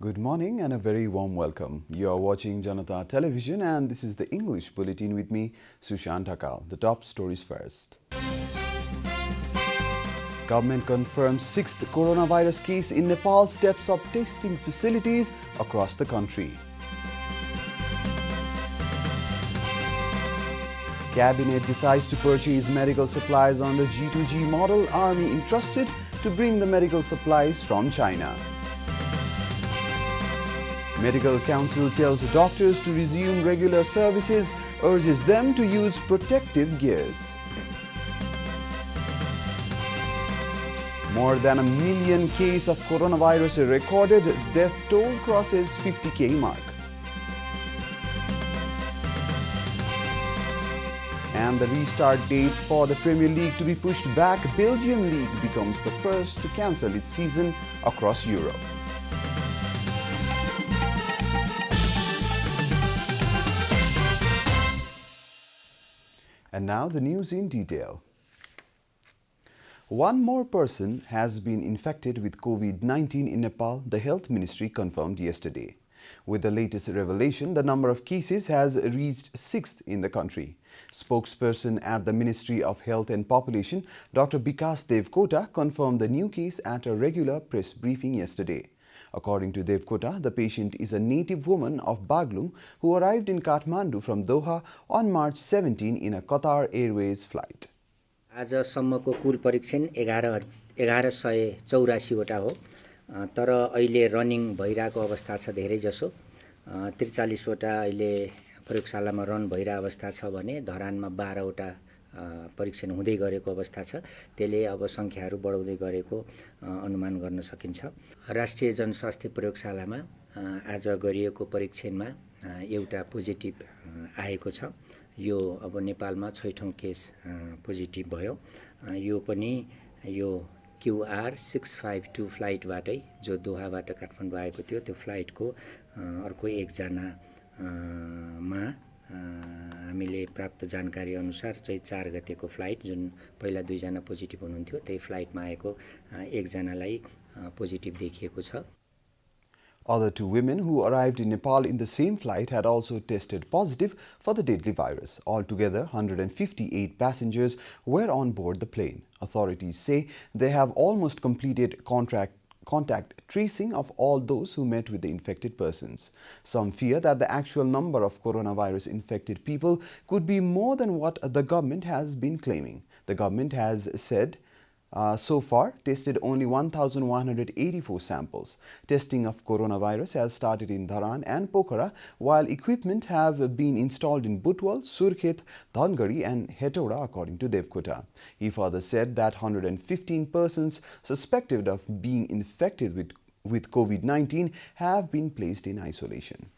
Good morning and a very warm welcome. You are watching Janata Television and this is the English Bulletin with me, Sushant Akal. The top stories first. Government confirms 6th coronavirus case in Nepal, steps up testing facilities across the country. Cabinet decides to purchase medical supplies under G2G model, Army entrusted to bring the medical supplies from China. Medical Council tells doctors to resume regular services, urges them to use protective gears. More than 1 million cases of coronavirus recorded, death toll crosses 50,000 mark. And the restart date for the Premier League to be pushed back. Belgian League becomes the first to cancel its season across Europe. And now the news in detail. One more person has been infected with COVID-19 in Nepal, the Health Ministry confirmed yesterday. With the latest revelation, the number of cases has reached 6th in the country. Spokesperson at the Ministry of Health and Population, Dr. Vikas Devkota, confirmed the new case at a regular press briefing yesterday. According to Devkota, the patient is a native woman of Baglung who arrived in Kathmandu from Doha on March 17 in a Qatar Airways flight. आजसम्मको कुल परीक्षण 1184 वटा हो, तर अहिले running भइरहेको अवस्था छ धेरै जसो 43 वटा अहिले प्रयोगशालामा रन भइरहेको अवस्था छ भने धरानमा 12 वटा परीक्षण हुँदै गरेको अवस्था छ। त्यसले अब संख्याहरू बढाउँदै गरेको अनुमान गर्न सकिन्छ। राष्ट्रिय जनस्वास्थ्य प्रयोगशालामा आज गरिएको परीक्षणमा एउटा पोजिटिभ आएको छ। यो अब नेपालमा 6औं केस पोजिटिभ भयो। यो पनि यो QR 652 फ्लाइटबाटै जो दोहाबाट काठमाडौँ आएको थियो त्यो फ्लाइटको अर्को एकजना मा हामीले प्राप्त जानकारी अनुसार चाहिँ 4 गतेको फ्लाइट जुन पहिला 2 जना पोजिटिभ हुनुहुन्थ्यो त्यही फ्लाइटमा आएको एकजनालाई पोजिटिभ देखिएको छ। Other 2 women who arrived in Nepal in the same flight had also tested positive for the deadly virus. Altogether, 158 passengers were on board the plane. Authorities say they have almost completed contact tracing of all those who met with the infected persons. Some fear that the actual number of coronavirus infected people could be more than what the government has been claiming. The government has said so far tested only 1,184 samples. Testing of coronavirus has started in Dharan and Pokhara, while equipment have been installed in Butwal, Surkhet, Dhangari and Hetauda, according to Devkota. He further said that 115 persons suspected of being infected with COVID-19 have been placed in isolation.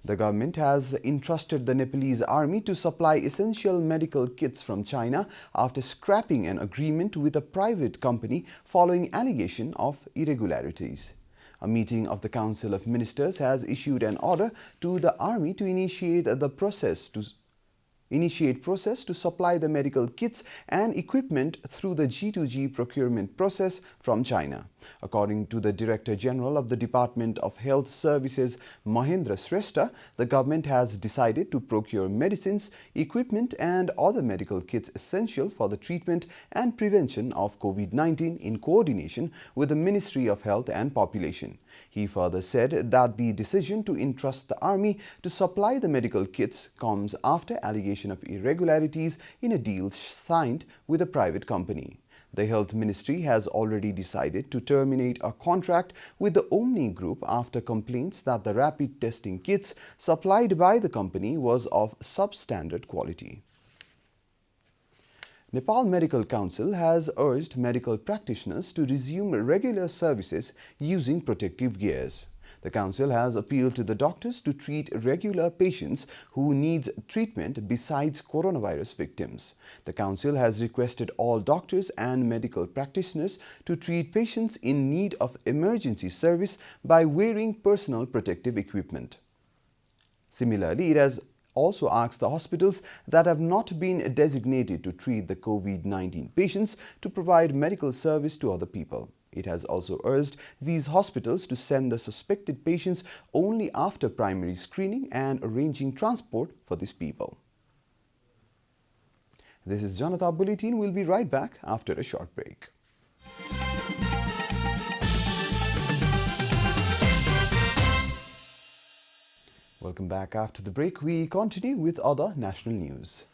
The government has entrusted the Nepalese army to supply essential medical kits from China after scrapping an agreement with a private company following allegation of irregularities. A meeting of the Council of Ministers has issued an order to the army to initiate process to supply the medical kits and equipment through the G2G procurement process from China. According to the Director General of the Department of Health Services, Mahendra Shrestha, the government has decided to procure medicines, equipment and other medical kits essential for the treatment and prevention of COVID-19 in coordination with the Ministry of Health and Population. He further said that the decision to entrust the army to supply the medical kits comes after allegation of irregularities in a deal signed with a private company. The Health Ministry has already decided to terminate a contract with the Omni Group after complaints that the rapid testing kits supplied by the company was of substandard quality. Nepal Medical Council has urged medical practitioners to resume regular services using protective gears. The council has appealed to the doctors to treat regular patients who need treatment besides coronavirus victims. The council has requested all doctors and medical practitioners to treat patients in need of emergency service by wearing personal protective equipment. Similarly, it has also asked the hospitals that have not been designated to treat the COVID-19 patients to provide medical service to other people. It has also urged these hospitals to send the suspected patients only after primary screening and arranging transport for these people. This is Janata Bulletin. We'll be right back after a short break. Welcome back after the break. We continue with other national news.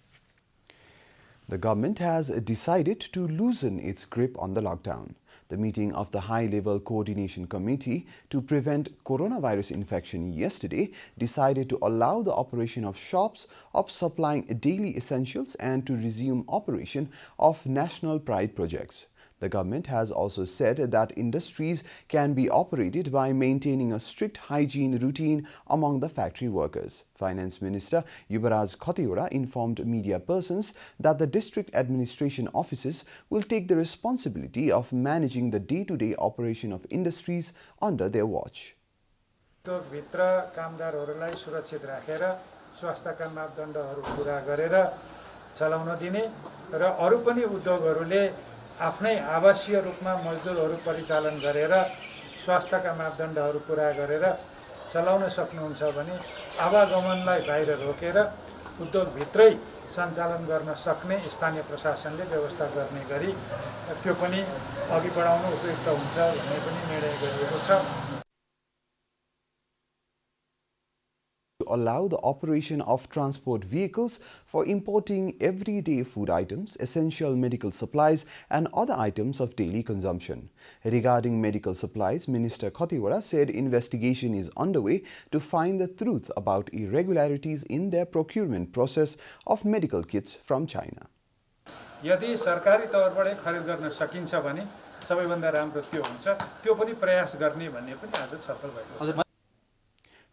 The government has decided to loosen its grip on the lockdown. The meeting of the High-Level Coordination Committee to prevent coronavirus infection yesterday decided to allow the operation of shops of supplying daily essentials and to resume operation of national pride projects. The government has also said that industries can be operated by maintaining a strict hygiene routine among the factory workers. Finance Minister Chaitra informed media persons that the district administration offices will take the responsibility of managing the day-to-day operation of industries under their watch. भित्र कामदारहरूलाई सुरक्षित राखेर स्वास्थ्यका मापदण्डहरू पूरा गरेर चलाउन दिने र अरु पनि उद्योगहरूले आफ्नै आवासीय रूपमा मजदुरहरू परिचालन गरेर स्वास्थ्यका मापदण्डहरू पूरा गरेर चलाउन सक्नुहुन्छ भने आवागमनलाई बाहिर रोकेर उद्योगभित्रै सञ्चालन गर्न सक्ने स्थानीय प्रशासनले व्यवस्था गर्ने गरी त्यो पनि अघि बढाउन उपयुक्त हुन्छ भन्ने पनि निर्णय गरिएको छ। Allow the operation of transport vehicles for importing everyday food items, essential medical supplies and other items of daily consumption. Regarding medical supplies, Minister Chaitra said investigation is underway to find the truth about irregularities in their procurement process of medical kits from China. यदि सरकारी तौरबाटै खरिद गर्न सकिन्छ भने सबैभन्दा राम्रो त्यो हुन्छ, त्यो पनि प्रयास गर्ने भन्ने पनि आज छलफल भएको छ।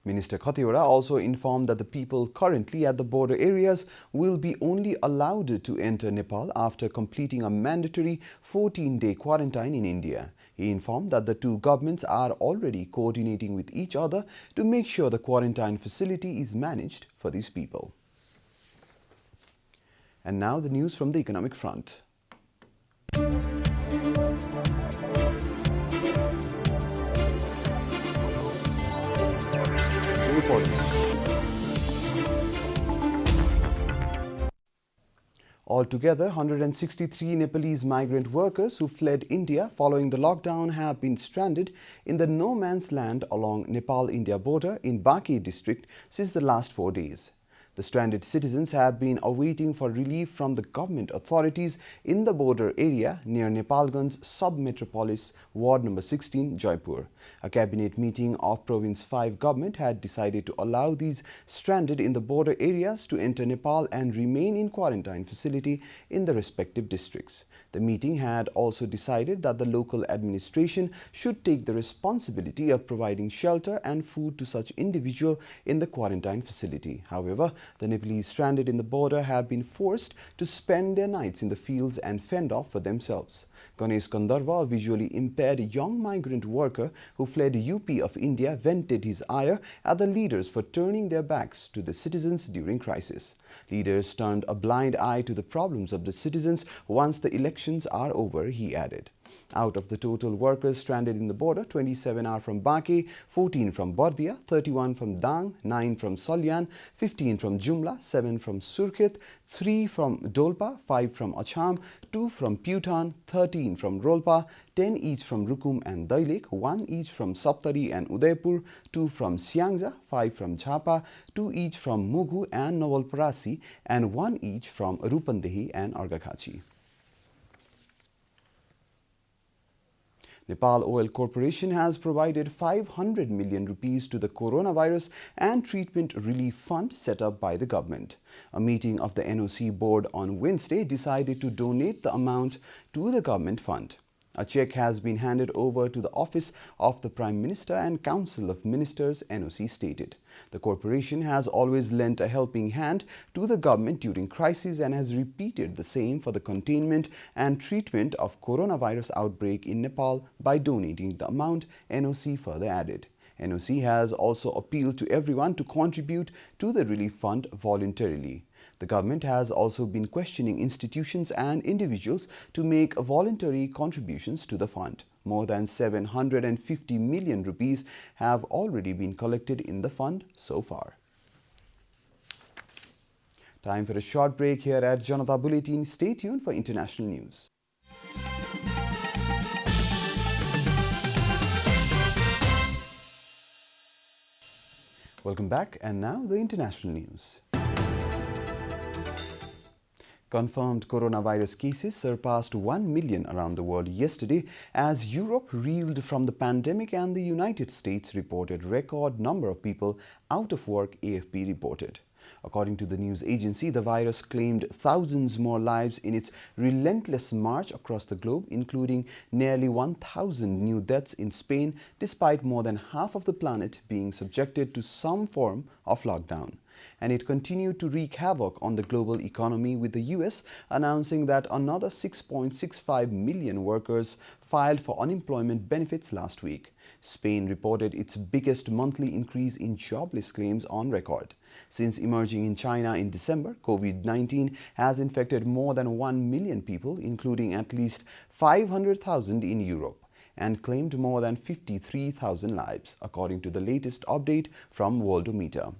Minister Chaitra also informed that the people currently at the border areas will be only allowed to enter Nepal after completing a mandatory 14-day quarantine in India. He informed that the two governments are already coordinating with each other to make sure the quarantine facility is managed for these people. And now the news from the economic front. Altogether, 163 Nepalese migrant workers who fled India following the lockdown have been stranded in the no-man's land along Nepal-India border in Bankhe district since the last 4 days. The stranded citizens have been awaiting for relief from the government authorities in the border area near Nepalganj sub-metropolis ward number 16, Jaipur. A cabinet meeting of Province 5 government had decided to allow these stranded in the border areas to enter Nepal and remain in quarantine facility in the respective districts. The meeting had also decided that the local administration should take the responsibility of providing shelter and food to such individuals in the quarantine facility. However, the Nepalese stranded in the border have been forced to spend their nights in the fields and fend off for themselves. Ganesh Kandarva, a visually impaired young migrant worker who fled UP of India, vented his ire at the leaders for turning their backs to the citizens during crisis. Leaders turned a blind eye to the problems of the citizens once the elections are over, he added. Out of the total workers stranded in the border, 27 are from Bankhe, 14 from Bardia, 31 from Dang, 9 from Salyan, 15 from Jumla, 7 from Surkhet, 3 from Dolpa, 5 from Acham, 2 from Putan, 13 from Rolpa, 10 each from Rukum and Dailek, 1 each from Saptari and Udaipur, 2 from Siangja, 5 from Jhapa, 2 each from Mugu and Nawalparasi, and 1 each from Rupandehi and Argakhachi. Nepal Oil Corporation has provided 500 million rupees to the Coronavirus and Treatment Relief Fund set up by the government. A meeting of the NOC board on Wednesday decided to donate the amount to the government fund. A check has been handed over to the Office of the Prime Minister and Council of Ministers, NOC stated. The corporation has always lent a helping hand to the government during crises and has repeated the same for the containment and treatment of coronavirus outbreak in Nepal by donating the amount, NOC further added. NOC has also appealed to everyone to contribute to the relief fund voluntarily. The government has also been questioning institutions and individuals to make voluntary contributions to the fund. More than 750 million rupees have already been collected in the fund so far. Time for a short break here at Janata Bulletin. Stay tuned for international news. Welcome back, and now the international news. Confirmed coronavirus cases surpassed 1 million around the world yesterday as Europe reeled from the pandemic and the United States reported record number of people out of work, AFP reported. According to the news agency, the virus claimed thousands more lives in its relentless march across the globe, including nearly 1,000 new deaths in Spain, despite more than half of the planet being subjected to some form of lockdown. And it continued to wreak havoc on the global economy, with the US announcing that another 6.65 million workers filed for unemployment benefits last week. Spain reported its biggest monthly increase in jobless claims on record. Since emerging in China in December, COVID-19 has infected more than 1 million people, including at least 500,000 in Europe, and claimed more than 53,000 lives, according to the latest update from Worldometer.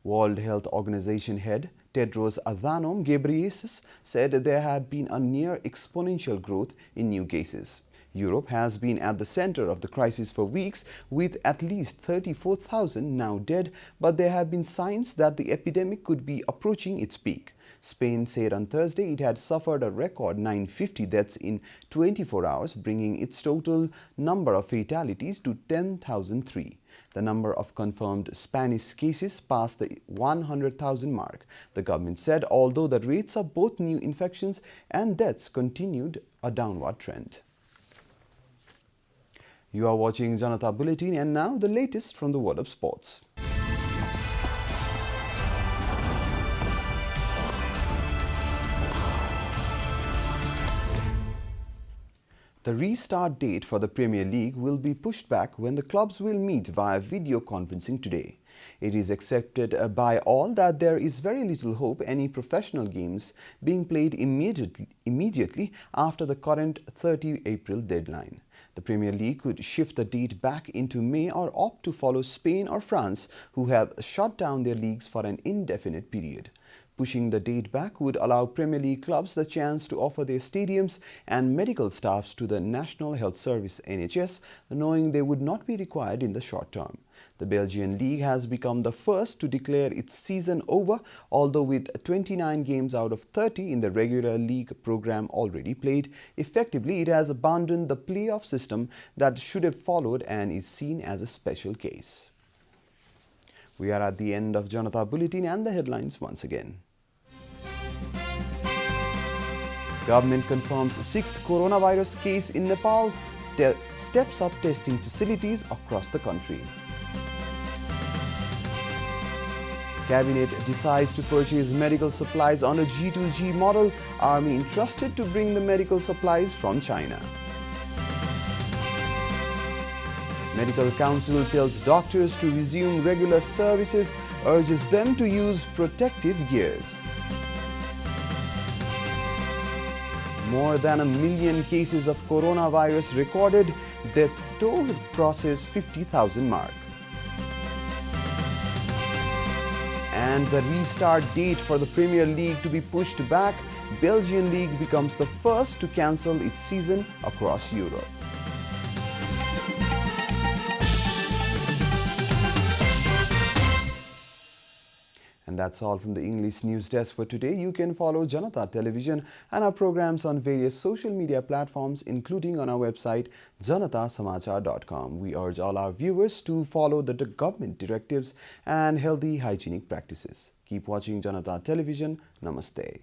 World Health Organization head Tedros Adhanom Ghebreyesus said there have been a near exponential growth in new cases. Europe has been at the center of the crisis for weeks, with at least 34,000 now dead, but there have been signs that the epidemic could be approaching its peak. Spain said on Thursday it had suffered a record 950 deaths in 24 hours, bringing its total number of fatalities to 10,003. The number of confirmed Spanish cases passed the 100,000 mark. The government said although the rates of both new infections and deaths continued a downward trend. You are watching Janata Bulletin, and now the latest from the world of sports. The restart date for the Premier League will be pushed back when the clubs will meet via video conferencing today. It is accepted by all that there is very little hope any professional games being played immediately after the current 30 April deadline. The Premier League could shift the date back into May or opt to follow Spain or France, who have shut down their leagues for an indefinite period. Pushing the date back would allow Premier League clubs the chance to offer their stadiums and medical staffs to the National Health Service (NHS), knowing they would not be required in the short term. The Belgian league has become the first to declare its season over, although with 29 games out of 30 in the regular league program already played. Effectively, it has abandoned the playoff system that should have followed and is seen as a special case. We are at the end of Janata Bulletin, and the headlines once again. Government confirms 6th coronavirus case in Nepal, steps up testing facilities across the country. Cabinet decides to purchase medical supplies on a G2G model. Army entrusted to bring the medical supplies from China. Medical Council tells doctors to resume regular services, urges them to use protective gears. More than 1 million cases of coronavirus recorded, death toll crosses 50,000 mark. And the restart date for the Premier League to be pushed back. Belgian league becomes the first to cancel its season across Europe. And that's all from the English News Desk for today. You can follow Janata Television and our programs on various social media platforms, including on our website, janatasamachar.com. We urge all our viewers to follow the government directives and healthy hygienic practices. Keep watching Janata Television. Namaste.